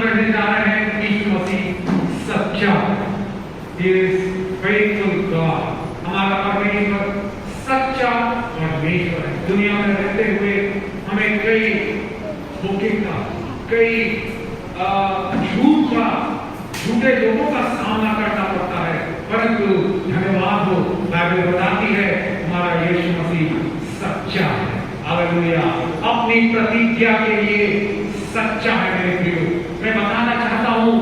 ध्यान करने जा रहे हैं यीशु मसीह सच्चा है। He is faithful God। हमारा परमेश्वर सच्चा परमेश्वर है। दुनिया में रहते हुए हमें कई धोखे का, कई झूठे लोगों का सामना करना पड़ता है, परंतु धन्यवाद हो, बाइबल बताती है हमारा यीशु मसीह सच्चा है। हालेलुया। अपनी प्रतिज्ञा के लिए सच्चा है मेरे प्रियो। मैं बताना चाहता हूं,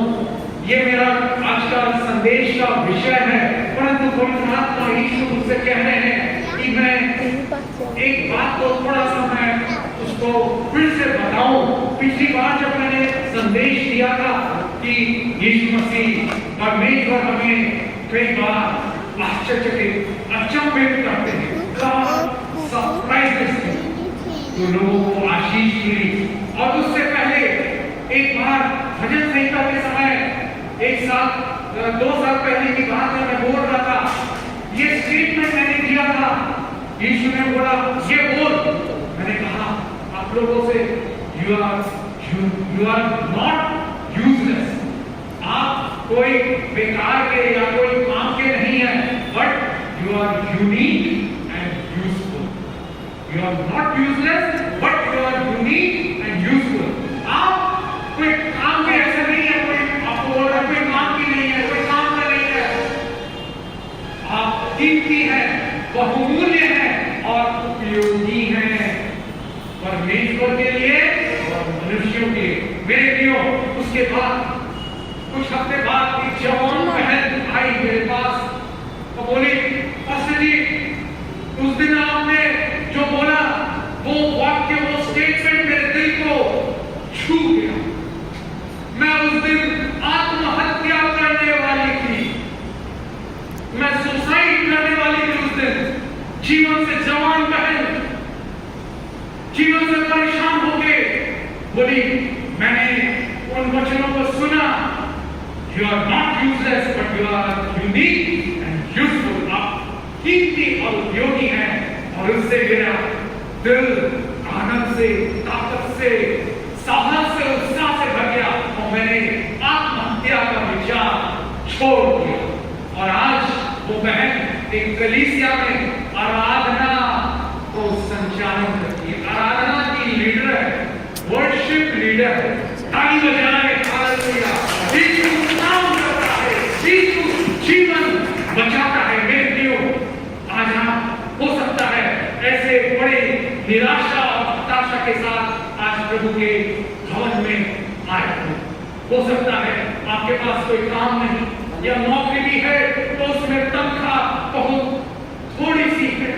ये मेरा आज का संदेश का विषय है, परंतु पवित्र आत्मा यीशु मुझसे कह रहे हैं कि मैं एक बात को थोड़ा सा मैं उसको फिर से बताऊं। पिछली बार जब मैंने संदेश दिया था कि यीशु मसीह परमेश्वर हमें कई बार आश्चर्यचकित, अचंभित करते हैं, सरप्राइजेस तो लोगों को आशीष मिली। और उससे पहले एक बार भजन संहिता के समय एक साल 2 साल पहले की बात है, मैं बोल रहा था, ये स्टेटमेंट मैंने दिया था, यीशु ने बोला ये बोल। मैंने कहा आप लोगों से यू आर नॉट यूजलेस, आप कोई बेकार के या कोई काम के नहीं है, but you are unique and useful. You are not useless but you are unique and useful. आप कोई काम के ऐसा नहीं है, कोई आपको बोल रहा है कोई काम की नहीं है, कोई काम का नहीं है, आप कीमती है, बहुमूल्य है और उपयोगी है परमेश्वर के लिए और मनुष्यों के लिए। मेरे प्रियो, उसके बाद कुछ हफ्ते बाद एक जवान बहन आई मेरे पास तो बोली, पास्टर जी उस दिन आपने जो बोला वो वाक्य, वो स्टेटमेंट मेरे दिल को छू गया। मैं उस दिन आत्महत्या करने वाली थी, मैं सुसाइड करने वाली थी उस दिन। जीवन से जवान बहन जीवन से परेशान हो गए, बोली मैंने उन वचनों को सुना, you are not useless but you are unique and useful. आप कीमती और उपयोगी हैं। और उससे मेरा दिल आनंद से, ताकत से, साहस से, उत्साह से भर गया और मैंने आत्महत्या का विचार छोड़ दिया। और आज वो बहन एक कलीसिया में आराधना को संचालन करती है, आराधना की लीडर है, वर्शिप लीडर है। ताली बजाए, हालेलुया। यीशु काम करता है, यीशु जीवन बचाता है। मेरे प्रियो, आज आप हो सकता है ऐसे बड़े निराशा और हताशा के साथ आज प्रभु के भवन में आए हो सकता है आपके पास कोई काम नहीं या नौकरी भी है तो उसमें तनख्वाह बहुत थोड़ी सी है,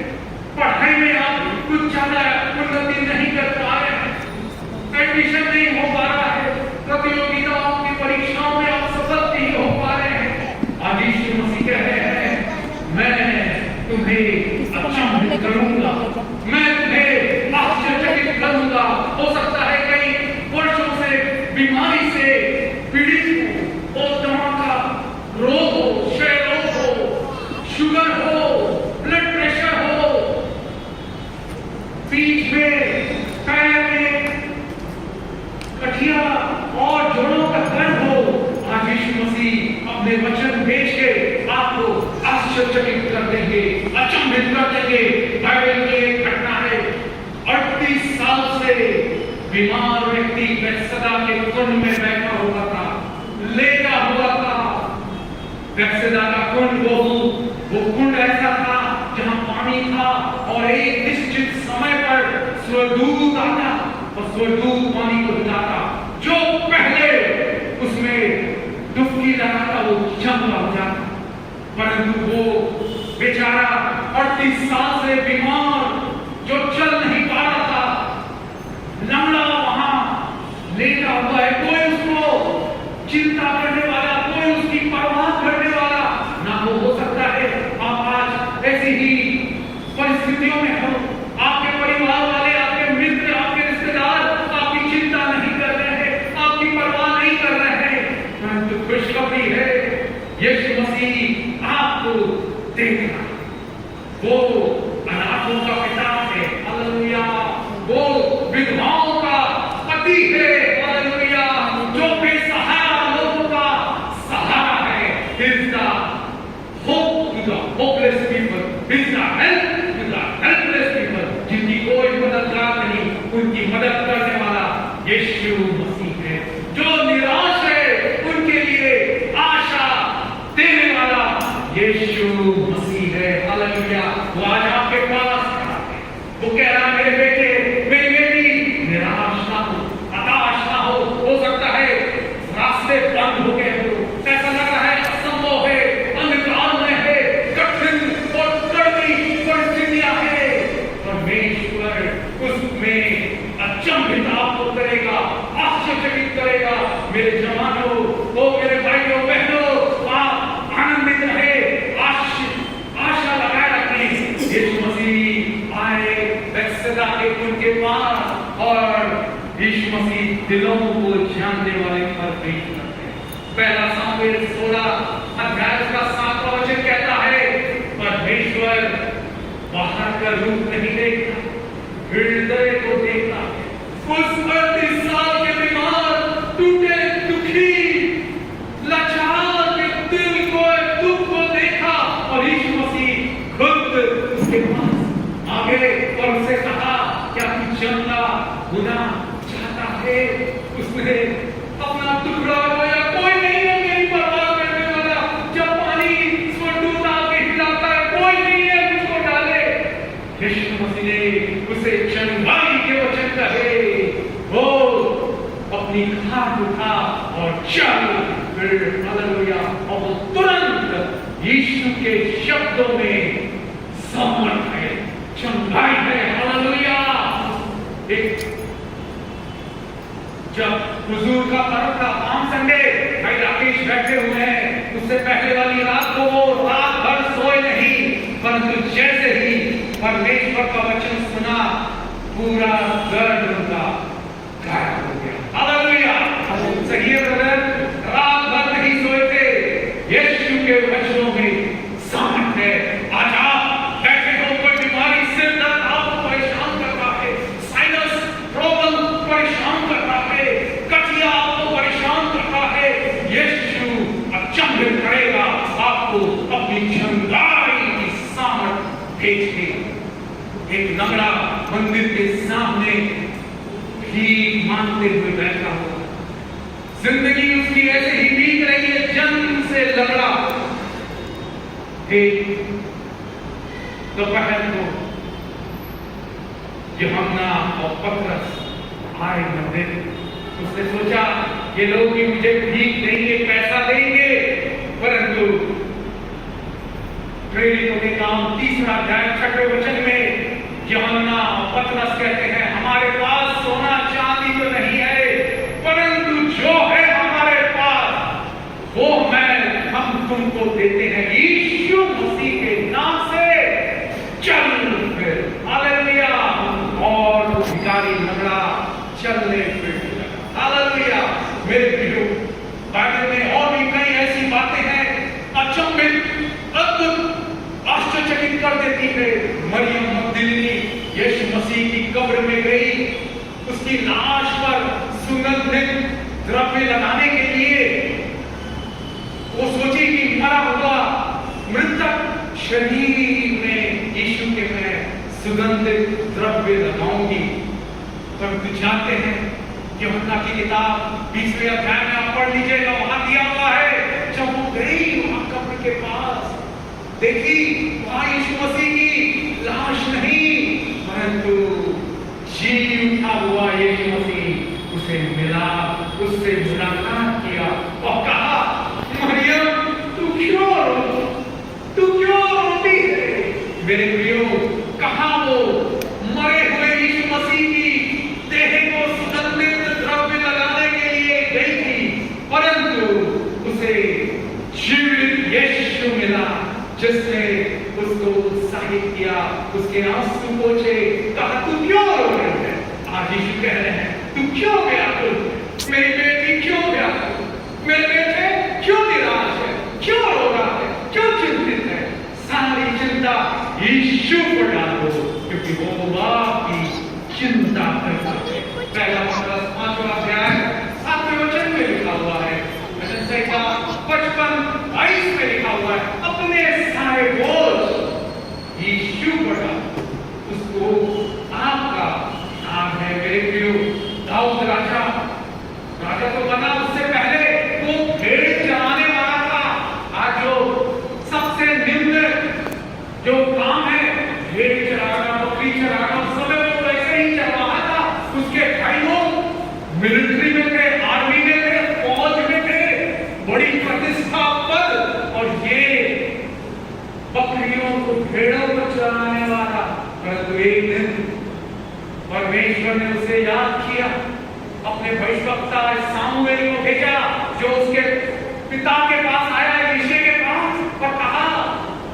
पढ़ाई में आप कुछ ज्यादा उन्नति नहीं कर पा रहे हैं, एडमिशन नहीं हो पा रहा है, प्रतियोगिताओं की परीक्षाओं में आप सफल नहीं हो पा रहे हैं। आज यीशु मसीह कह रहे हैं मैं तुम्हें अचंभित करूंगा, मैं तुम्हें आश्चर्यचकित करूंगा। हो सकता है कई वर्षों से बीमारी से पीड़ित हो, दमा का रोग हो, क्षय रोग हो, शुगर हो, ब्लड प्रेशर हो, पीठ में, पैर में कठिया और जोड़ों का दर्द हो। आज यीशु मसीह अपने वचन भेज के आपको आश्चर्यचकित कर देंगे, अचंभित कर देंगे। बाइबल की एक घटना है, 38 साल से बीमार व्यक्ति बेथसदा के कुंड में बैठा हुआ था, लेटा हुआ था। बेथसदा का कुंड वो कुंड ऐसा था जहां पानी था और एक निश्चित समय पर स्वर्गदूत आता और स्वर्गदूत पानी को बुझाता, जो पहले उसमें डुबकी लगाता वो जम हो जाता। परंतु वो बेचारा 38 साल से बीमार जो चल नहीं पा रहा था, लंगड़ा वहां लेटा हुआ है, कोई उसको चिंता करने वाला, कोई उसकी परवाह करने वाला ना हो सकता है आप आज ऐसी ही परिस्थितियों में हो, आपके परिवार वाले, आपके मित्र, आपके रिश्तेदार आपकी चिंता नहीं कर रहे हैं, आपकी परवाह नहीं कर रहे हैं। परंतु खुशखबरी है, यीशु मसीह आपको देगा। वो अनाथों का पिता है, हालेलुया। वो विधवाओं का पति है, हालेलुया। जो बेसहारा मेरे जवानों, ओ मेरे भाइयों बहनों, आप आनंदित रहे, आशा लगाए रखें। यीशु मसीह आए बेथसेदा के कुंड के पास और यीशु मसीह दिलों को जानने वाले परमेश्वर है। पहला सामुएल 16 अध्याय का 7वां वचन कहता है, परमेश्वर बाहर का रूप नहीं देखता, हृदय को देखता। उस 38 साल के बीमार, टूटे, दुखी, लाचार के दिल को, दुख को देखा और यीशु मसीह खुद उसके पास आ गए और उससे कहा, क्या तू जानना होना चाहता है? उसने अपना टुकड़ा रोया, कोई नहीं है मेरी परवाह करने वाला, जब पानी स्वर्गदूत आके हिलाता है, कोई नहीं है मुझको डाले। यीशु मसीह ने उसे चंगाई के वचन कहे, वो अपनी खाट उठा और चल, फिर हालेलुया, और वो तुरंत यीशु के शब्दों में समर्थ है, चंगाई है, हालेलुया। एक जब हुजूर का पर्व था पाम संडे, भाई राकेश बैठे हुए हैं, उससे पहले वाली रात को वो रात भर सोए नहीं, परंतु जैसे ही परमेश्वर का वचन सुना, पूरा दर्द उनका गायब हो गया। हालेलुया, सही है ब्रदर, रात भर नहीं सोए थे, यीशु के वचनों में सामर्थ है। आज आप बैठे हो, कोई बीमारी, सिर दर्द आपको परेशान कर रहा है, साइनस प्रॉब्लम परेशान कर रहा है, कटिया आपको परेशान कर रहा है, यीशु अचंभित करेगा आपको अपनी चंगाई की सामर्थ भेज के। एक लंगड़ा मंदिर के सामने भीख मांगते हुए बैठा हुआ, जिंदगी उसकी ऐसे ही बीत रही है, जन्म से लंगड़ा। एक दोपहर को यूहन्ना और पतरस आए मंदिर। उसने सोचा ये लोग भी मुझे भीख देंगे, पैसा देंगे, परंतु प्रेरितों के काम 3 अध्याय 6वें वचन में यूहन्ना और पतरस कहते हैं, हमारे पास सोना चांदी तो नहीं है, परंतु जो है हमारे पास वो हम तुमको देते हैं, यीशु मसीह के नाम से चल। फिर हालेलुया, और भिखारी लंगड़ा चलने फिरने लगा। हालेलुया, मेरे प्रियो, बाइबल में और भी कई ऐसी बातें हैं अचंभित, अद्भुत, आश्चर्यचकित कर देती है। मरियम मगदलीनी यीशु मसीह की कब्र में गई, उसकी लाश पर सुगंधित द्रव्य लगाने के लिए वो सोची कि मरा हुआ मृतक शरीर में यीशु के मैं सुगंधित द्रव्य लगाऊंगी। परंतु जानते हैं यूहन्ना की किताब 20वें अध्याय में आप पढ़ लीजिएगा, वहां दिया हुआ है, जब वो गई वहां कब्र के पास, देखी वहां यीशु मसीह की लाश नहीं, परंतु जी उठा हुआ यीशु मसीह उसे मिला, उससे मुलाकात किया और कहा, मरियम तू क्यों रोती है? मेरे प्रियो, कहां वो मरे हुए यीशु मसीह की देह को सुगंधित द्रव्य लगाने के लिए गई थी, परंतु उसे जीवित यीशु मिला, जिसने उसको उत्साहित किया, उसके आंसू पोंछे, कहा तू क्यों रो रही है? आज यीशु कह रहे हैं, तू क्यों व्याकुल? मेरी बेटी क्यों व्याकुल? मेरे बेटे क्यों निराश है? क्यों रो रहा है? क्यों चिंतित है? सारी चिंता यीशु पर डालो, क्योंकि वो आपकी चिंता करता है। पहला पत्रस 5वां अध्याय 7वें वचन में लिखा हुआ है, वचन संख्या 55-22 में लिखा हुआ है, अपने सारे बोझ यीशु पर डालो, उसको आपका नाम है। मेरे प्रियो, दाऊद राजा तो बना, उससे पहले वो भेड़ चराने वाला था। आज जो सबसे निम्न जो काम है, भेड़ चराना, बकरी चराना, उस समय वो वैसे ही चल रहा था। उसके भाई लोग मिलिट्री में थे, आर्मी में थे, फौज में थे, बड़ी प्रतिष्ठा पद, और ये बकरियों को, भेड़ों को चराने वाला। परंतु एक दिन परमेश्वर ने उसे याद किया, अपने भविष्यवक्ता सामुएल को भेजा पिता के पास आया, यीशु के पास, और कहा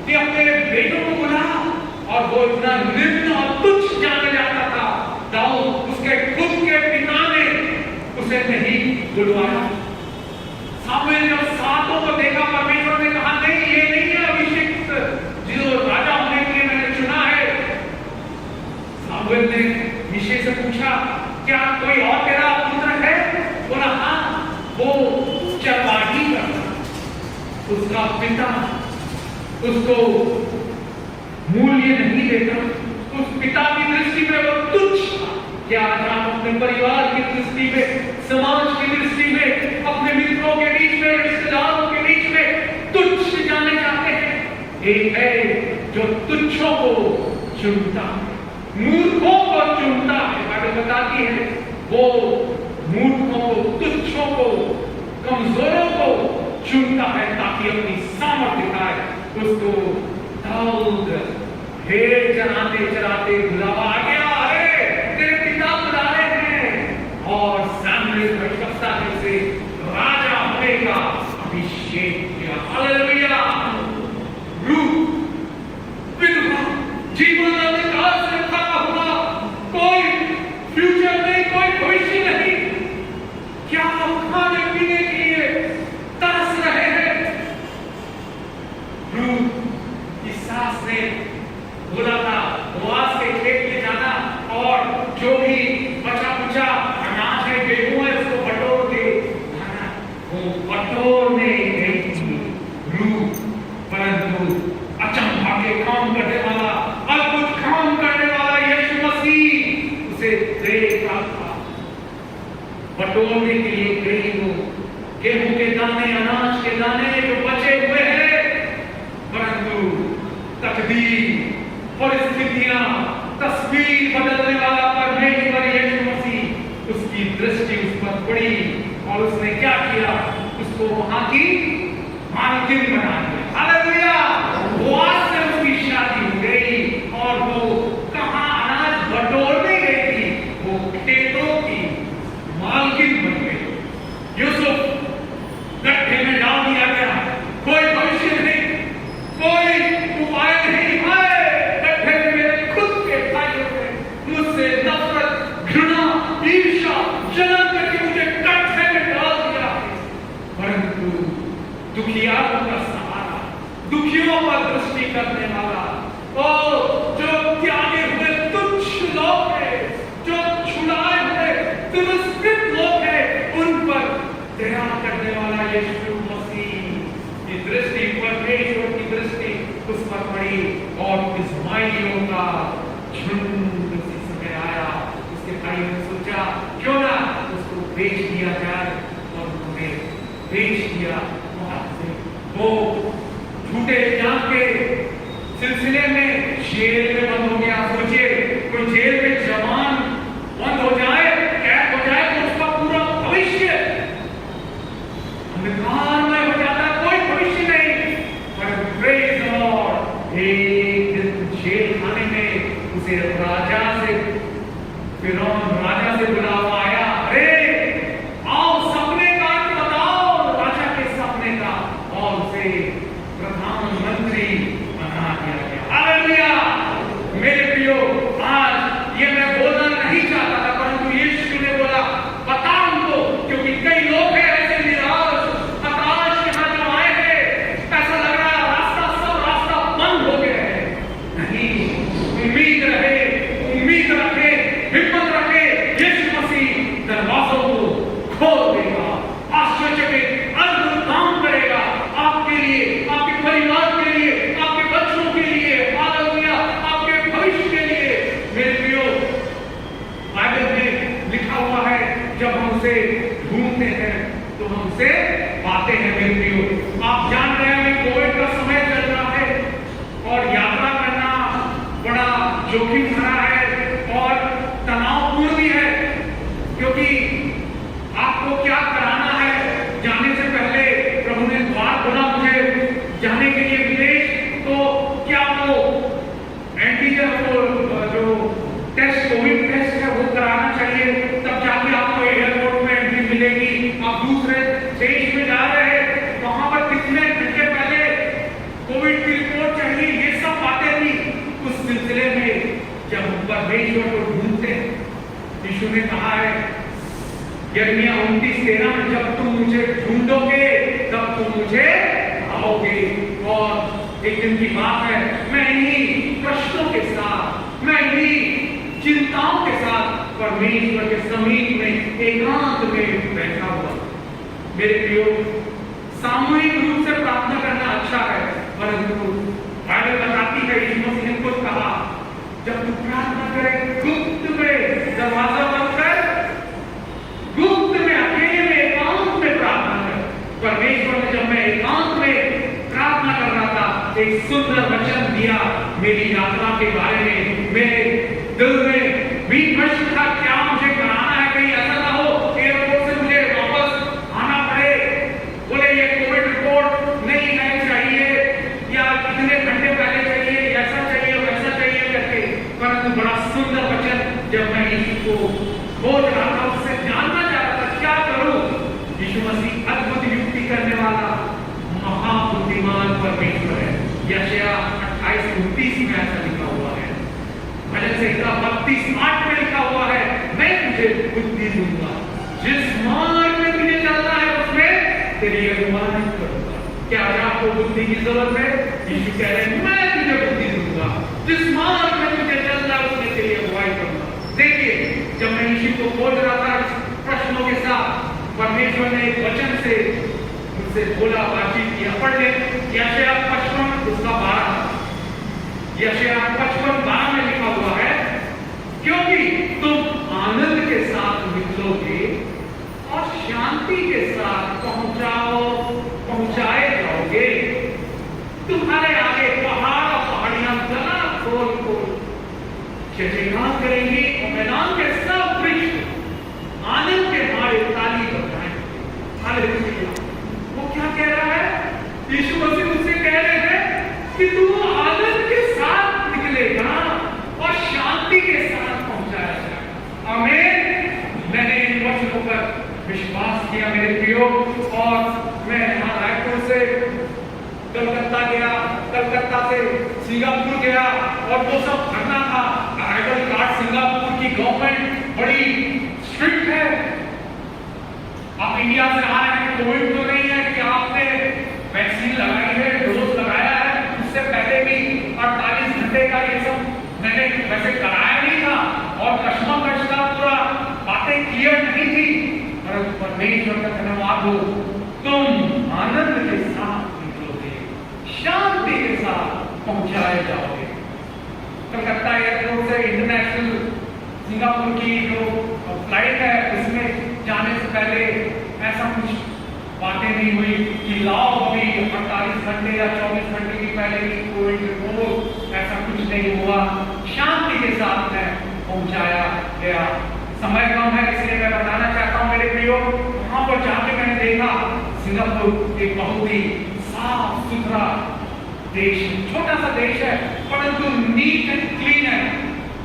कि अपने बेटों को बुला। और वो इतना निम्न और तुच्छ जाने जाता था, दाऊद उसके खुद के पिता ने उसे नहीं बुलवाया। सामुएल जब सातों को देखा, परमेश्वर ने कहा नहीं, ये नहीं है अभिषिक्त जो राजा होने के लिए मैंने चुना है। सामुएल ने यीशु से पूछा, क्या कोई और तेरा पुत्र है? बोला हाँ, वो चरवाही करता। उसका पिता उसको मूल्य नहीं देता, उस पिता की दृष्टि में वो तुच्छ था। क्या आज आप अपने परिवार की दृष्टि में, समाज की दृष्टि में, अपने मित्रों के बीच में, रिश्तेदारों के बीच में तुच्छ जाने जाते हैं? एक है जो तुच्छों को चुनता है, मूर्खों को चुनता है। बाइबल बताती है वो मूर्खों को, तुच्छों को, कमजोरों को चुनता है ताकि अपनी सामर्थ दिखाए। उसको दाऊद भेड़ चराते चराते बुलावा आ गया, अरे तेरे पिता बुला रहे हैं, और सामने भविष्यवक्ता ने से राजा होने का अभिषेक किया। हालेलुया। रूह विधवा, जीवन अंधकार से खड़ा हुआ, कोई फ्यूचर नहीं, कोई भविष्य नहीं, क्या खाने पीने के लिए तरस रहे हैं। रूह की सास ने बोला था बोआज के खेत में जाना और जो भी बचा कुचा अनाज है, गेहूं है, उसको बटोर के खाना। वो बटोरने गई थी रूह, परंतु अचंभा के काम करने वाला, अद्भुत काम करने वाला यीशु मसीह उसे देख रहा था। बटोरने के लिए गई वो गेहूं के दाने, अनाज के दाने जो बचे हुए हैं, परंतु तकदीर, परिस्थितियां, तस्वीर बदलने वाला परमेश्वर यीशु मसीह, उसकी दृष्टि उस पर पड़ी और उसने क्या किया? उसको वहां की मालकिन बना दिया। हालेलुया। बोआज से उसकी शादी हो गई और वो कहां अनाज बटोरने गई थी, वो खेतों की मालकिन बन गई। यूसुफ गड्ढे में डाल दिया गया, कोई भविष्य नहीं, कोई उपाय नहीं है। गड्ढे में मेरे खुद के भाई होते, मुझसे नफरत, घृणा, ईर्ष्या, जलन करके मुझे गड्ढे में डाल दिया। परंतु दुखियारों का सहारा, दुखियों पर दृष्टि करने वाला, ओ जो त्यागे हुए तुच्छ लोग हैं, जो छुड़ाए हुए तिरस्कृत लोग हैं, उन पर दया करने वाला यीशु मसीह की दृष्टि, परमेश्वर की दृष्टि उस पर पड़ी और इस्माइलियों का झुंड उसी समय आया। उसके भाइयों ने सोचा क्यों ना उसको बेच दिया जाए, और उन्होंने बेच दिया। वहां से वो झूठे इल्जाम के सिलसिले में जेल में बंद हो गया। सोचिए कोई जेल में जवान बंद हो जाए, कैद हो जाए, तो उसका पूरा भविष्य अंधकार में हो जाता, कोई भविष्य नहीं। पर प्रेज़ द लॉर्ड, एक दिन जेल खाने में उसे राजा से, फिरौन राजा से बुलावा आया, अरे आओ सपने का बताओ, राजा के सपने का, और उसे प्रधानमंत्री बना दिया गया। हालेलुया। मेरे प्रियो, आज ये मैं बोलना नहीं चाहता था, परंतु यीशु ने बोला बता उनको, क्योंकि कई लोग हैं ऐसे निराश, हताश यहाँ जो आए हैं, ऐसा लग रहा है रास्ता, सब रास्ता बंद हो गया है। नहीं, उम्मीद रहे, उम्मीद रखे, हिम्मत रखे, यीशु मसीह दरवाजों को खोल देगा, आश्चर्यचकित अद्भुत काम करेगा आपके लिए, आपके परिवार के लिए, आपके बच्चों के लिए, हालेलुया, आपके भविष्य के लिए। मेरे प्रियो, बाइबल में लिखा हुआ है जब हम उसे ढूंढते हैं तो हम उसे पाते हैं। मेरे प्रियो, आप जान रहे हैं कोविड का समय चल रहा है और यात्रा करना बड़ा जोखिम भरा है और तनावपूर्ण भी है, क्योंकि आपको क्या कराना है। जाने से पहले प्रभु ने द्वार खोला मुझे जाने के लिए विदेश, तो क्या वो एंटीजन जो टेस्ट, कोविड टेस्ट है वो कराना चाहिए, तब जाके आपको एयरपोर्ट में एंट्री मिलेगी। आप दूसरे देश में जा रहे हैं, वहां उसमें कहा है यिर्मयाह 29:13 में, जब तुम मुझे ढूंढोगे तब तुम मुझे पाओगे। और एक दिन की बात है, मैं इन्हीं प्रश्नों के साथ, मैं इन्हीं चिंताओं के साथ परमेश्वर के समीप में एकांत में बैठा हुआ। मेरे प्रियो, सामूहिक रूप से प्रार्थना करना अच्छा है, परंतु बाइबल बताती है, यीशु मसीह ने खुद कहा, जब तू प्रार्थना करे गुप्त में, दरवाजा बंद कर, गुप्त में अकेले में एकांत में प्रार्थना कर। परमेश्वर ने जब मैं एकांत में प्रार्थना कर रहा था, एक सुंदर वचन दिया मेरी यात्रा के बारे में। मेरे दिल में भी प्रश्न था, क्या मुझे कराना है, कहीं ऐसा ना हो एयरपोर्ट से मुझे वापस आना पड़े, बोले ये कोविड रिपोर्ट नहीं है चाहिए, या कितने घंटे पहले चाहिए, ऐसा चाहिए वैसा चाहिए करके। परंतु बड़ा सुंदर वचन जब मैं यीशु को खोज रहा था, उससे जानना चाहता था क्या करूं। यीशु मसीह अद्भुत युक्ति करने वाला महाबुद्धिमान परमेश्वर है। यशायाह 28:29 में ऐसा लिखा हुआ है। भजन संहिता 32:8 में लिखा हुआ है, मैं तुझे बुद्धि दूंगा, जिस मार्ग में तुझे चलना है उसमें तेरी अगुवाई करूंगा। क्या आज आपको बुद्धि की जरूरत है? यीशु कह रहे हैं, मैं तुझे बुद्धि दूंगा, जिस मार्ग में तुझे चलना है उसमें तेरी अगुवाई करूंगा। देखिए, जब मैं यीशु को खोज रहा था प्रश्नों के साथ, परमेश्वर ने एक वचन से मुझसे बोला, बातचीत किया। पढ़ ले यशायाह 55:12। यशायाह 55:12 में लिखा हुआ है, क्योंकि तुम आनंद के साथ निकलोगे और शांति के साथ पहुंचाए जाओगे। तुम्हारे आगे पहाड़ और पहाड़ियां जला खोल जयजयकार करेंगे और मैदान के सब वृक्ष आनंद के मारे ताली बजाएंगे। हालेलुया। वो क्या कह रहा है? यीशु मसीह मुझसे कह रहे हैं कि तू आनंद के साथ निकलेगा और शांति के साथ पहुंचाया जाएगा। आमीन। मैंने इन वचनों पर विश्वास किया मेरे प्रियो, और मैं यहाँ रायपुर से कलकत्ता गया, कलकत्ता से सिंगापुर गया, और वो सब करना था। अराइवल कार्ड सिंगापुर की गवर्नमेंट बड़ी स्ट्रिक्ट है। आप इंडिया से आ रहे हैं, कोविड तो नहीं है कि आपने वैक्सीन लगाई है, डोज लगाया है, उससे पहले भी 48 घंटे का ये सब मैंने वैसे कराया नहीं था, और कश्मकश का पूरा बातें क्लियर नहीं थी। परमेश्वर का धन्यवाद हो, तुम आनंद के साथ निकलोगे, शांति के साथ पहुंचाए जाओगे। कलकत्ता एयरपोर्ट से इंटरनेशनल सिंगापुर की जो फ्लाइट है, उसमें जाने से पहले ऐसा कुछ बातें नहीं हुई कि लाओ अभी 48 घंटे या 24 घंटे की पहले की कोविड रिपोर्ट, ऐसा कुछ नहीं हुआ। शांति के साथ में पहुंचाया गया। समय कम है इसलिए मैं बताना चाहता हूं मेरे प्रियो, वहां पर जाके मैंने देखा सिंगापुर एक बहुत ही साफ सुथरा देश, छोटा सा देश है, परंतु नीट एंड क्लीन है।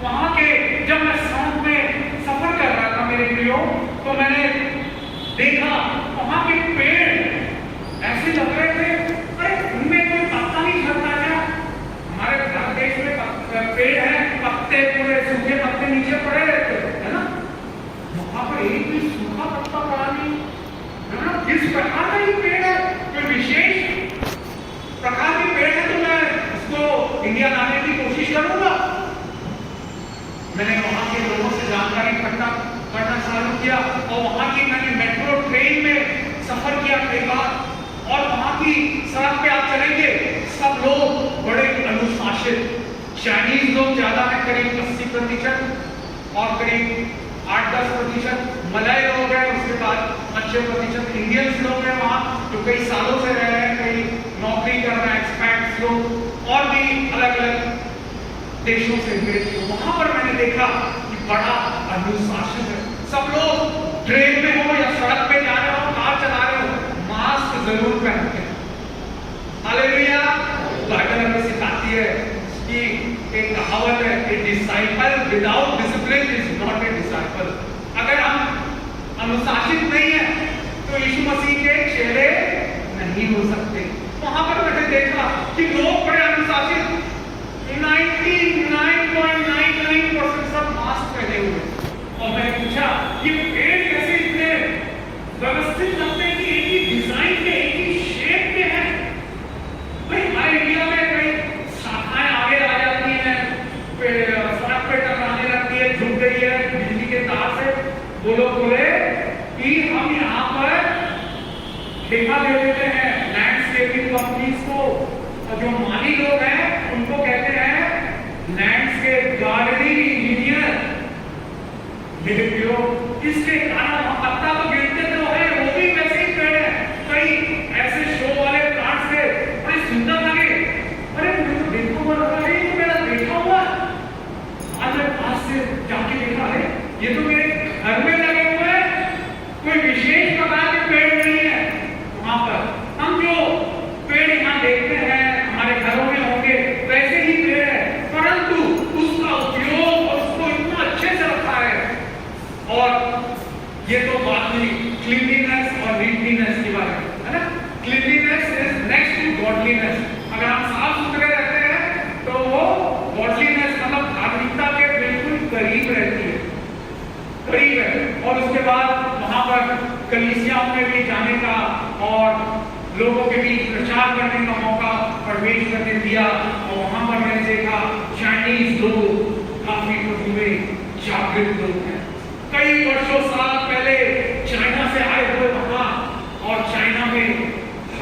वहां के जब मैं साउथ में सफर कर रहा था मेरे प्रियो, तो मैंने देखा वहां के पेड़ ऐसे लग रहे थे, अरे उनमें कोई पत्ता नहीं झड़ता क्या? हमारे भारत देश में पेड़ है, पत्ते पूरे सूखे पत्ते नीचे पड़े रहते है ना, वहां पर एक भी सूखा पत्ता पड़ा नहीं है ना। किस प्रकार का ये पेड़ है, कोई विशेष प्रकार के पेड़ है, तो मैं इसको इंडिया लाने की कोशिश करूंगा। मैंने वहां के लोगों से जानकारी इकट्ठा करना चालू किया, और वहां की मैंने मेट्रो ट्रेन में सफर किया कई बार, और वहां की सड़क पे आप चलेंगे सब लोग बड़े अनुशासित, चाइनीज लोग ज्यादा है करीब 80%, और करीब 8-10% मलय लोग हैं, उसके बाद 5% इंडियंस लोग हैं वहाँ जो कई सालों से रह रहे हैं, कई नौकरी कर रहे हैं, एक्सपैट्स लोग, और भी अलग अलग देशों से हुए। तो वहां पर मैंने देखा कि बड़ा अनुशासन है। सब लोग ट्रेन में हो या सड़क पे जा रहे हो, कार चला रहे हो, मास्क जरूर पहनते हैं। हालेलुया। बाइबल हमें सिखाती है कि एक कहावत है कि disciple without discipline is not a disciple. अगर हम अनुशासित नहीं है तो यीशु मसीह के चेहरे नहीं हो सकते। वहां पर मैंने देखा कि लोग बड़े अनुशासित, 99.99% सब मास्क पहने हुए, और मैंने पूछा ठेका दे देते हैं लैंडस्केपिंग कंपनीज को, और जो माली लोग हैं उनको कहते हैं लैंडस्केप गार्डनिंग इंजीनियर। देखियो इसके कारण पत्ता तो गिरते तो है, वो भी वैसे ही पेड़ है। कई ऐसे शो वाले प्लांट से बड़े सुंदर लगे, अरे मुझे तो देखो बोल रहा है ये मेरा देखा हुआ। आज मैं पास से जाके देखा है ये तो मेरे घर में लगे हुए हैं, कोई विशेष प्रकार के पेड़ नहीं है। वहां पर हम जो पेड़ यहाँ देखते हैं हमारे घरों में होंगे वैसे ही पेड़ है, परंतु उसका उपयोग और उसको इतना अच्छे से रखा है। और ये तो बात हुई क्लीनलीनेस और नीटलीनेस की बात है ना। Cleanliness is next to godliness. अगर हम साफ सुथरे रहते हैं तो वो गॉडलीनेस मतलब धार्मिकता के बिल्कुल करीब रहती है, करीब है। और उसके बाद वहां पर कलीसियाओं में भी जाने का और लोगों के बीच प्रचार करने का मौका परमेश्वर ने दिया। और वहां पर मैंने देखा चाइनीज लोग काफी प्रभु में जागृत लोग हैं। कई वर्षों साल पहले चाइना से आए हुए वहां, और चाइना में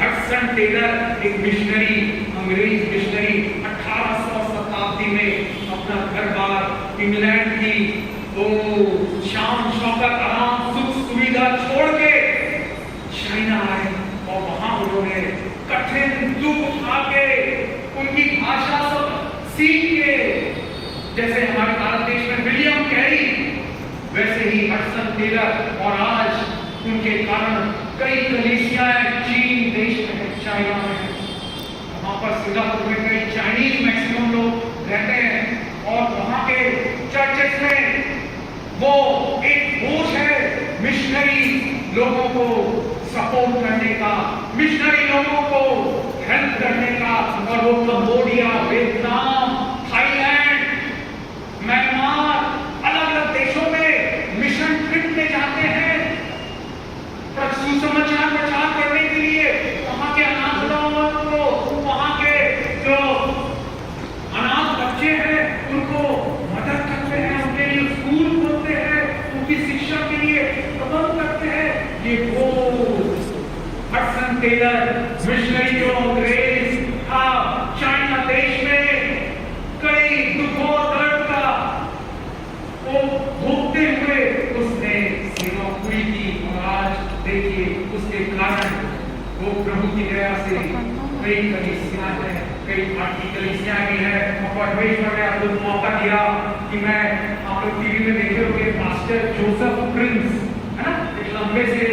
हडसन टेलर एक मिशनरी, अंग्रेज मिशनरी 1800 शताब्दी में अपना घर-बार इंग्लैंड की वो शान शौकत आराम सुख सुविधा छोड़ के चाइना आए, और वहां उन्होंने कठिन दुख उठा के उनकी भाषा सब सीख के, जैसे हमारे भारत देश में विलियम कैरी वैसे ही हडसन टेलर। और आज उनके कारण कई कलीसियाएं चीन देश में है, चाइना में है। वहां पर सिंगापुर में कई चाइनीज मैक्सिमम लोग रहते हैं, और वहां के चर्चेस में वो एक बोझ है मिशनरी लोगों को सपोर्ट करने का, मिशनरी लोगों को हेल्प करने का। और वो कंबोडिया, वियतनाम, थाईलैंड, म्यांमार, अलग-अलग देशों में मिशन ट्रिप में जाते हैं सुसमाचार प्रचार करने के लिए। वहां के अनाथ लोगों को, वहां के जो अनाथ बच्चे हैं उनको मदद करते हैं, उनके लिए स्कूल खोलते हैं, उनकी शिक्षा के लिए प्रबंध करते हैं। ये वो हडसन टेलर मिशनरी जो अंग्रेज था चाइना देश में कई दुखों दर्द का वो भोगते हुए उसने सेवा पूरी की। और आज देखिए उसके कारण वो प्रभु की दया से कई कलीसियां हैं, कई भारतीय कलीसियां भी हैं। परमेश्वर ने आपको मौका दिया कि मैं, आप लोग टीवी में देखे होंगे पास्टर जोसेफ प्रिंस है ना, एक लंबे से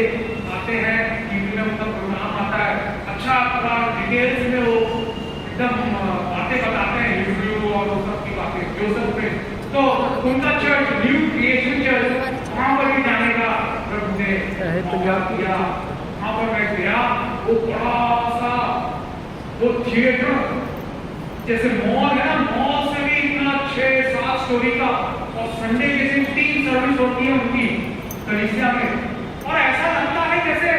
आते हैं टीवी में, उनका प्रोग्राम आता है, अच्छा पूरा डिटेल्स में वो एकदम बातें बताते हैं यूट्यूब और वो सब की बातें। जोसेफ प्रिंस तो उनका चर्च न्यू क्रिएशन चर्च, वहां पर भी जाने का प्रभु ने मौका दिया। वहां पर मैं गया, वो बड़ा सा वो थिएटर जैसे मॉल है ना, मॉल से भी इतना 6-7 स्टोरी का, और संडे के दिन 3 सर्विस होती है उनकी कलीसिया में। और ऐसा लगता है जैसे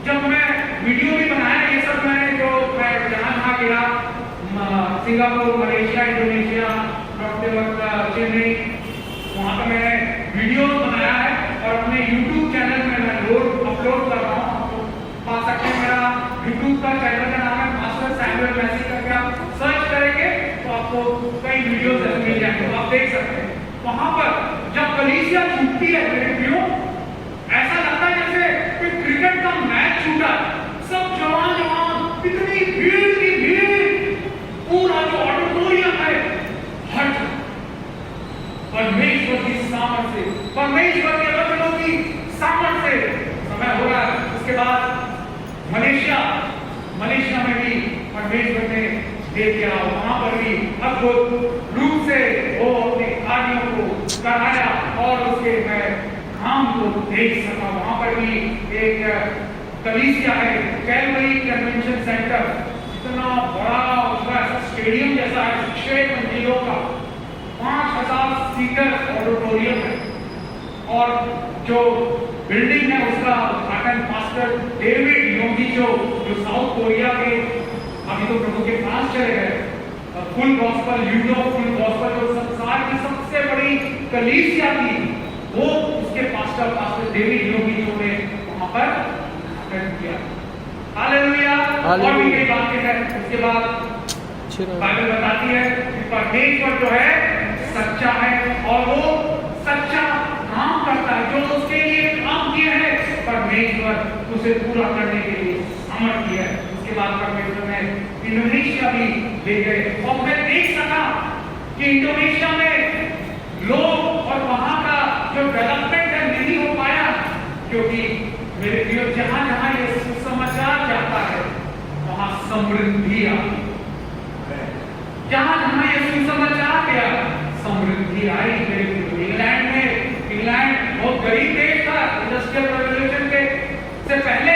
जब मैं वीडियो भी बनाया ये सब, मैंने जो मैं जहां गया सिंगापुर, मलेशिया, इंडोनेशिया, चेन्नई, वहां पर मैंने वीडियो बनाया है और अपने YouTube चैनल में मैं अपलोड कर रहा हूँ। पा सकते हैं, मेरा YouTube का चैनल का नाम है मास्टर सैमुअल मैसी करके, आप सर्च करेंगे तो आपको कई वीडियोस ऐसे मिल जाएंगे, तो आप देख सकते हैं। वहां पर जब कलीसिया छूटती है मेरे प्रियो, ऐसा लगता है जैसे कोई क्रिकेट का मैच छूटा, सब जवान इतनी भीड़ की भीड़, पूरा जो ऑडिटोरियम है हट परमेश्वर की सामर्थ से, परमेश्वर के वचनों की सामर्थ से समय हो रहा है। उसके बाद मलेशिया में भी परमेश्वर ने दे दिया, वहां पर भी अद्भुत रूप से वो अपने कार्यों को कराया और उसके मैं काम को देख सका। वहां पर भी एक कलीसिया है, कैलवरी कन्वेंशन सेंटर, इतना बड़ा उसका स्टेडियम जैसा है, 6 मंजिलों का, 5000 सीटर ऑडिटोरियम है। और जो बिल्डिंग है उसका उद्घाटन पास्टर डेविड योगी जो साउथ कोरिया के अभी तो प्रभु के पास चले गए, फुल गॉस्पेल फुल गॉस्पेल जो संसार की सबसे बड़ी कलीसिया थी, वो उसके पास्टर डेविड योगी जो ने वहां पर उद्घाटन किया। और भी कई बातें हैं। उसके बाद बाइबल बताती है कि परमेश्वर जो है सच्चा है और वो सच्चा काम करता है। जो उसके लिए काम किया है परमेश्वर उसे पूरा करने के लिए अमर किया है। उसके बाद परमेश्वर ने इंडोनेशिया भी ले गए और मैं देख सका कि इंडोनेशिया में लोग और वहां का जो डेवलपमेंट है नहीं हो पाया, क्योंकि मेरे प्रियो जहां जहां ये सुसमाचार जाता है वहां समृद्धि आती है। जहां जहां ये सुसमाचार गया समृद्धि आई। मेरे प्रियो इंग्लैंड बहुत गरीब देश था इंडस्ट्रियल रेवोल्यूशन के से पहले,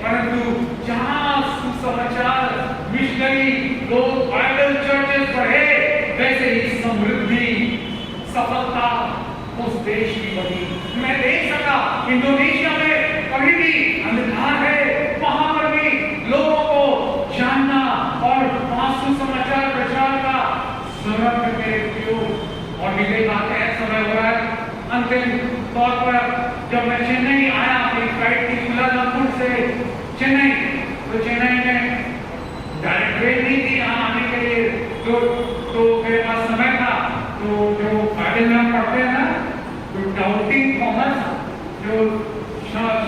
परंतु जहां सुसमाचार मिशनरी लोग बाइबल चर्चेस बढ़े वैसे ही समृद्धि सफलता उस देश की बढ़ी। मैं देख सका इंडोनेशिया में कभी भी अंधकार है, वहां पर भी लोगों को जानना और वहां सुसमाचार प्रचार का जरूरत मेरे प्रयोग और भी कई बातें हैं। समय हो रहा है। अंतिम तौर पर जब मैं चेन्नई आया अपनी फ्लाइट थी कुलालमपुर से चेन्नई, तो चेन्नई में डायरेक्ट ट्रेन नहीं थी यहाँ आने के लिए, तो मेरे पास समय था। तो जो बाइबल में हम पढ़ते हैं ना, जो डाउटिंग थॉमस, जो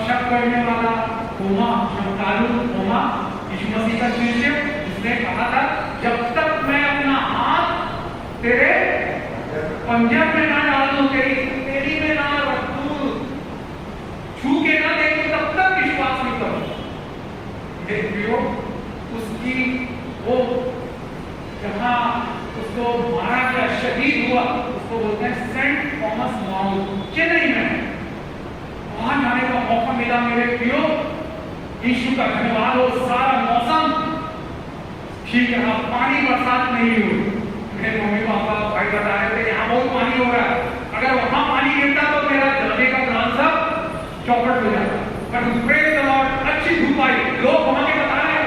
शक करने वाला थोमा, श्रद्धालु थोमा, यीशु मसीह का शिष्य, जिसने कहा था जब तक मैं अपना हाथ तेरे पंजर में ना डाल दूं, तेरी में ना रखूं, छू के ना देखूं, तब तक विश्वास नहीं करूं। देखियो उसकी वो जहां उसको मारा गया, शहीद हुआ, उसको बोलते हैं सेंट थॉमस माउंट, चेन्नई में। वहां जाने का मौका मिला मेरे प्रियो। यीशु का धन्यवाद हो। सारा मौसम ठीक है, पानी बरसात नहीं हुई। मेरे मम्मी पापा भाई बता रहे थे यहाँ बहुत पानी हो रहा है, अगर वहां पानी गिरता तो मेरा जाने का प्लान सब चौपट हो जाता। पर प्रेज़ द लॉर्ड, अच्छी धूप आई। लोग वहां के बता रहे हैं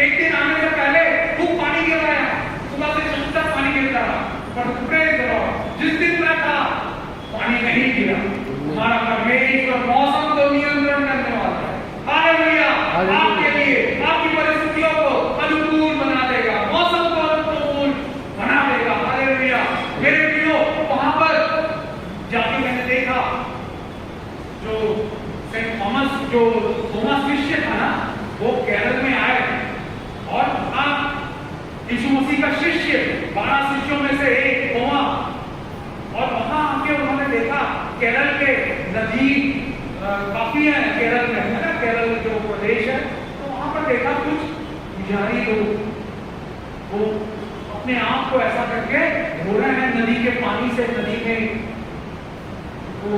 एक दिन आने से पहले खूब पानी गिर रहा है, सुबह से शाम तक पानी गिरता रहा। पर प्रेज़ द लॉर्ड, जिस दिन मैं था पानी नहीं गिरा। हमारा परमेश्वर मौसम को नियंत्रण करने वाला है। हालेलुया। आपके लिए आपकी परिस्थितियों को अनुकूल बना देगा, मौसम को अनुकूल बना देगा। हालेलुया। मेरे प्रियो, वहां पर जाके मैंने देखा जो सेंट थॉमस, जो थॉमस शिष्य था ना, वो केरल में आए और आप यीशु मसीह का शिष्य 12 शिष्यों में से एक थोमा, और वहां आके उन्होंने देखा केरल के नदी काफी है केरल में, है ना, केरल जो प्रदेश है, तो वहां पर देखा कुछ पुजारी लोग वो अपने आप को ऐसा करके धो रहे हैं नदी के पानी से। नदी में वो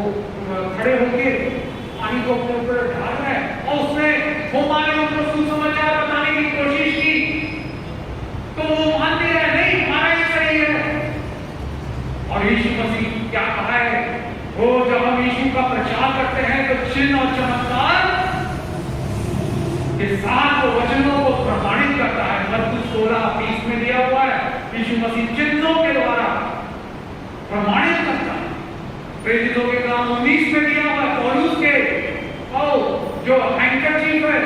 खड़े होके पानी को अपने ऊपर ढाल रहे हैं और उसमें थोमा ने उनको सुसमाचार बताने की कोशिश की, तो वो मानते रहे नहीं हमारा ही सही है। और यीशु मसीह क्या कहा है, वो जब हम यीशु का प्रचार करते हैं तो चिन्ह और चमत्कार के साथ वो वचनों को प्रमाणित करता है। मत्ती 16:20 में दिया हुआ है, यीशु मसीह चिन्हों के द्वारा प्रमाणित करता है। प्रेरितों के काम 19 में दिया हुआ है, पौलुस के और जो हैंकरचीफ है,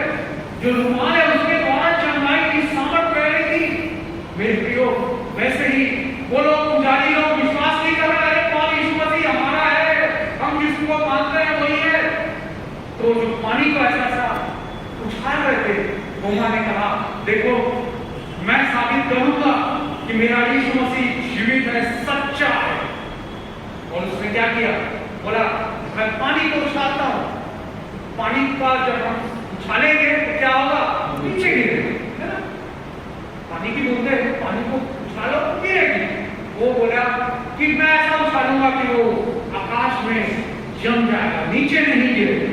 जो रुमाल है, उसके द्वारा चंगाई की सामर्थ पह रही थी। मेरे प्रियो, वैसे ही वो लोग पुजारी लोग विश्वास नहीं कर रहे हैं कौन यीशु मसीह हमारा है, हम जिसको मानते हैं वही है। तो जो पानी को ऐसा सा उछाल रहे थे, थोमा ने कहा देखो मैं साबित करूंगा कि मेरा यीशु मसीह जीवित है, सच्चा है। और उसने क्या किया, बोला मैं पानी को उछालता हूं। पानी का जब हम उछालेंगे तो क्या होगा, नीचे गिरेगा, है ना। पानी की बूंदे पानी को उछालो गिरेगी। वो बोला कि मैं ऐसा उछालूंगा कि वो आकाश में जम जाएगा, नीचे नहीं गिरेगा।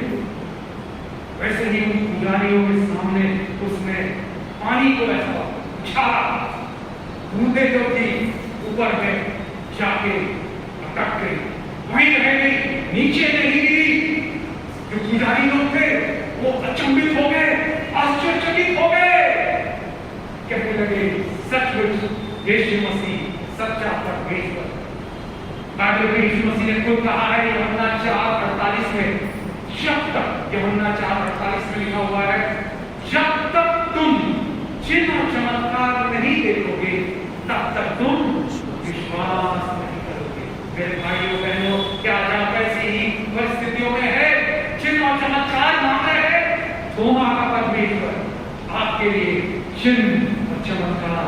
वैसे ही उन पुजारियों के सामने उसने पानी को ऐसा उछाला, बूंदे जो थी ऊपर में जाके अटक गई, वहीं रह गई, नीचे नहीं गिरी। जो पुजारी लोग थे वो अचंभित हो गए, आश्चर्यचकित हो गए, कहने लगे सचमुच यीशु मसीह सच्चा परमेश्वर। बाइबल में यीशु मसीह ने खुद कहा है यूहन्ना 4:48 में, जब तक यूहन्ना 4:48 में लिखा हुआ है, जब तक तुम विश्वास नहीं करोगे। मेरे भाइयों बहनों, क्या आप ऐसी ही परिस्थितियों में है, चिन्ह और चमत्कार मांग रहे हैं? थोमा का परमेश्वर आपके लिए चिन्ह और चमत्कार,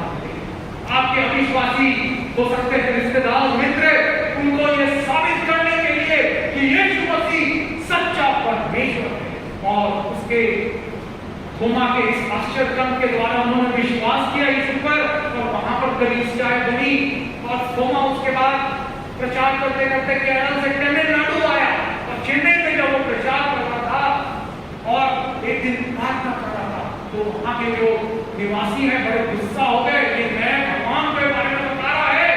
आपके अविश्वासी हो सकते हैं रिश्तेदार मित्र, उनको ये साबित करने के लिए कि यीशु मसीह सच्चा परमेश्वर है, और उसके थोमा के इस आश्चर्य कर्म के द्वारा उन्होंने विश्वास किया यीशु पर, और वहां पर कलीसियाएं बनी। और थोमा उसके बाद प्रचार करते करते केरल से तमिलनाडु आया, और चेन्नई में जब वो प्रचार कर रहा था और एक दिन प्रार्थना कर रहा था, तो वहां के जो निवासी हैं बड़े गुस्सा हो गए कि मैं भगवान के बारे में बता रहा है,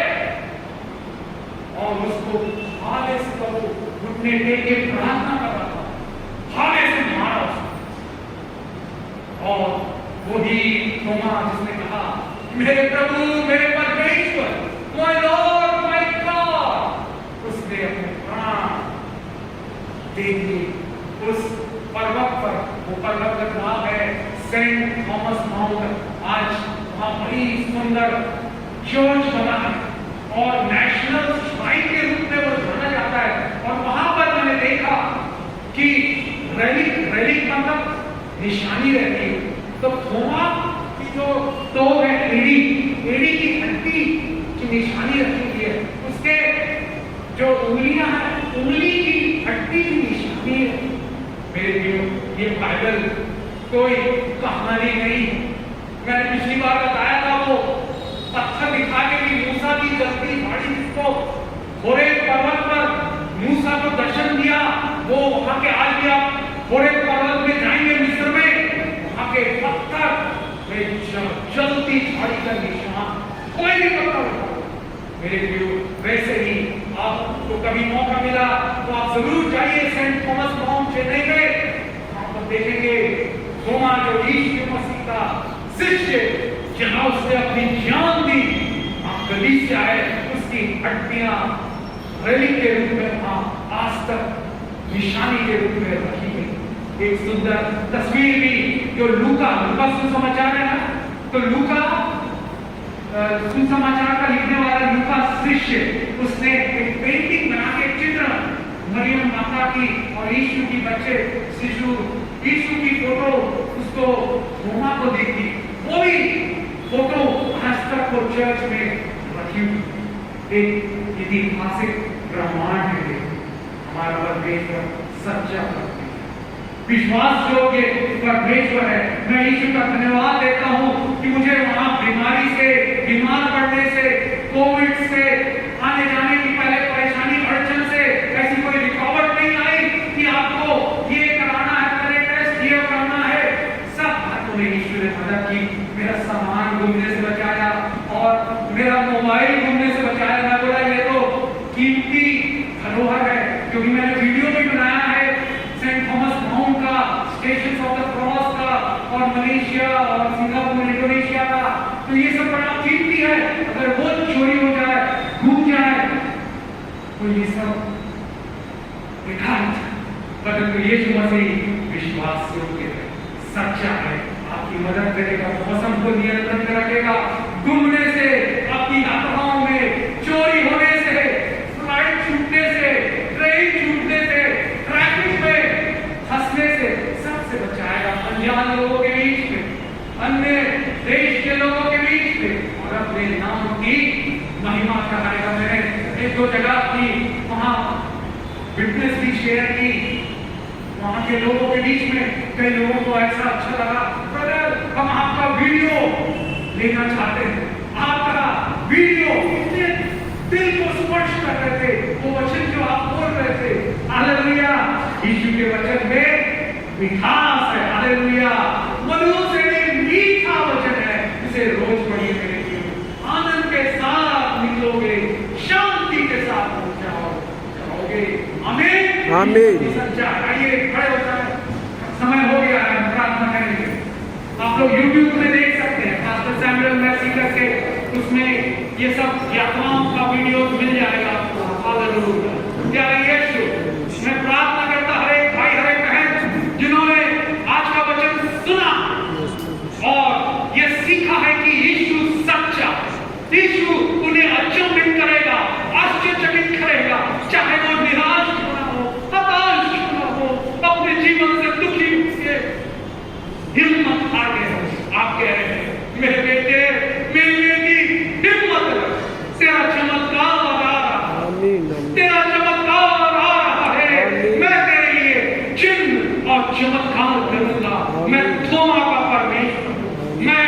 और उसको भाले से घुटने टेके प्रार्थना कर रहा था, भाले से मारा उसको। और वही थोमा जिसने कहा, मेरे प्रभु, मेरे परमेश्वर, माय लॉर्ड, माय गॉड, उसने अपने प्राण दे दिए उस पर्वत पर। वो पर्वत का नाम है सेंट थॉमस माउंट। आज वहां बड़ी सुंदर चर्च बना है और नेशनल श्राइन के रूप में वो जाना जाता है। और वहां पर मैंने देखा कि रेलिक मतलब निशानी रहती है। तो थोमा की जो तो है एड़ी की हड्डी की निशानी रखी हुई है, उसके जो उंगलियां हैं, उंगली की हड्डी की निशानी है। मेरे लिए ये बाइबल कोई कहानी नहीं। मैंने पिछली बार बताया था, वो पत्थर दिखा के भी मूसा की गलती भाड़ी, जिसको होरेब पर्वत पर मूसा को दर्शन दिया, वो वहां के आज भी आप होरेब पर्वत में जाएंगे मिस्र में, वहां के पत्थर में जलती झाड़ी का निशान, कोई भी पत्थर। मेरे लिए वैसे ही आपको कभी मौका मिला तो आप जरूर जाइए सेंट थॉमस माउंट चेन्नई में, वहां पर देखेंगे थोमा जो यीशु मसीह का शिष्य, जहां उसने अपनी जान दी, वहां कलीसिया है, उसकी हड्डियां रेलिक के रूप में वहां आज तक निशानी के रूप में रखी गई। एक सुंदर तस्वीर भी जो लूका सुसमाचार है ना, तो लूका सुसमाचार का लिखने वाला लूका शिष्य, उसने एक पेंटिंग बना के चित्र मरियम माता की और यीशु की बच्चे शिशु यीशु की फोटो उसको थोमा को दी थी। वो भी फोटो आज तक वो चर्च में रखी हुई। एक ऐतिहासिक प्रमाण है हमारा परमेश्वर सच्चा विश्वास योग्य परमेश्वर है। मैं यीशु का धन्यवाद देता हूँ कि मुझे वहां बीमारी से, बीमार पड़ने से, कोविड से, आने जाने की पहले परेशानी अड़चन से ऐसी कोई रुकावट नहीं आई कि आपको ये कराना है, पहले टेस्ट ये करना है। सब बातों में यीशु ने मदद की। मेरा सामान घूमने से बचाया और मेरा मोबाइल घूमने से बचाया। मैं बोला ये तो कीमती धरोहर है, क्योंकि मैंने वीडियो भी बनाया है सेंट थॉमस माउंट का, स्टेशन ऑफ द क्रॉस का, और मलेशिया और सिंगापुर इंडोनेशिया का। तो ये सब बड़ा कीमती है, अगर वो चोरी हो जाए, घूम जाए, तो ये सब बेकार। परंतु यीशु मसीह विश्वास योग्य है, सच्चा है, आपकी मदद करेगा, मौसम को नियंत्रण में रखेगा, घूमने से, आपकी यात्राओं में चोरी होने से, फ्लाइट छूटने से, ट्रेन छूटने से, ट्रैफिक में फंसने से, सबसे बचाएगा। अनजान लोगों के बीच में, अन्य देश के लोगों के बीच में, और अपने नाम की महिमा कराएगा। मैंने एक दो जगह की वहां विटनेस भी शेयर की, वहां के लोगों के बीच में कई लोगों को ऐसा अच्छा लगा, ब्रदर हम आपका वीडियो लेना चाहते हैं, आपका वीडियो इतने दिल को स्पर्श कर रहे थे, वो वचन जो आप बोल रहे थे, हालेलुया। यीशु के वचन में मिठास है, हालेलुया। मधुर से मीठा वचन है, इसे रोज पढ़िए मेरे लिए। आनंद के साथ निकलोगे, शांति के साथ पहुंच जाओगे। आमीन आमीन। सच्चा आइए खड़े हो जाए, समय हो गया है प्रार्थना करने के। आप लोग YouTube में देख सकते हैं, पास्टर सैमुअल मैसी करके, उसमें ये सब यात्राओं का वीडियो मिल जाएगा आपको। हालेलुया। प्यारे यीशु, मैं प्रार्थना करता हर एक भाई, हर एक बहन जिन्होंने आज का वचन सुना और ये सीखा है कि यीशु सच्चा, यीशु उन्हें अचंभित करे मेरे बेटे, मेरी बेटी, हिम्मत रख, तेरा चमत्कार आ रहा है, तेरा चमत्कार आ रहा है। मैं तेरे लिए चिन्ह और चमत्कार करूंगा। मैं थोमा का परमेश्वर हूँ, मैं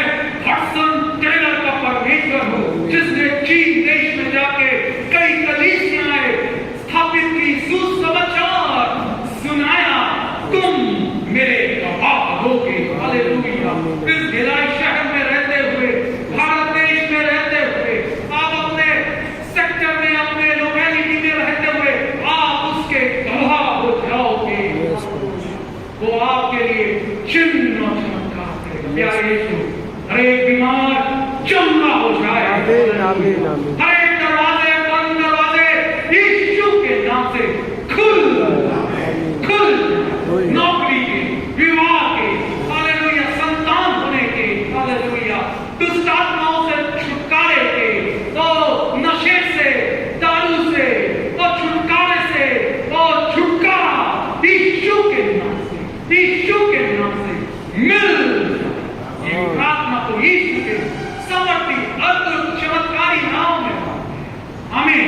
हडसन टेलर का परमेश्वर हूँ, जिसने चीन देश में जाके कई कलीसियाएं स्थापित की, सुसमाचार सुनाया। तुम मेरे गवाह होगे। हालेलुया। इस भिलाई शहर में रहते हुए, भारत देश में रहते हुए, आप अपने सेक्टर में, अपने लोकेलिटी में रहते हुए आप उसके गवाह हो जाओगे। वो आपके लिए चिन्ह और चमत्कार करेगा। प्यारे यीशु, हर एक बीमार चंगा हो जाए, हर एक दरवाजे, बंद दरवाजे यीशु के नाम से खुल नौकरी के, विवाह के, हालेलुया, संतान होने के, हालेलुया, दुष्ट आत्माओं से छुटकारे के, तो नशे से, दारू से, और छुटकारे से, और छुटकारा यीशु के नाम से, यीशु के नाम से मिल। ये प्रार्थना को यीशु के समर्थी अद्भुत चमत्कारी नाम में। आमीन।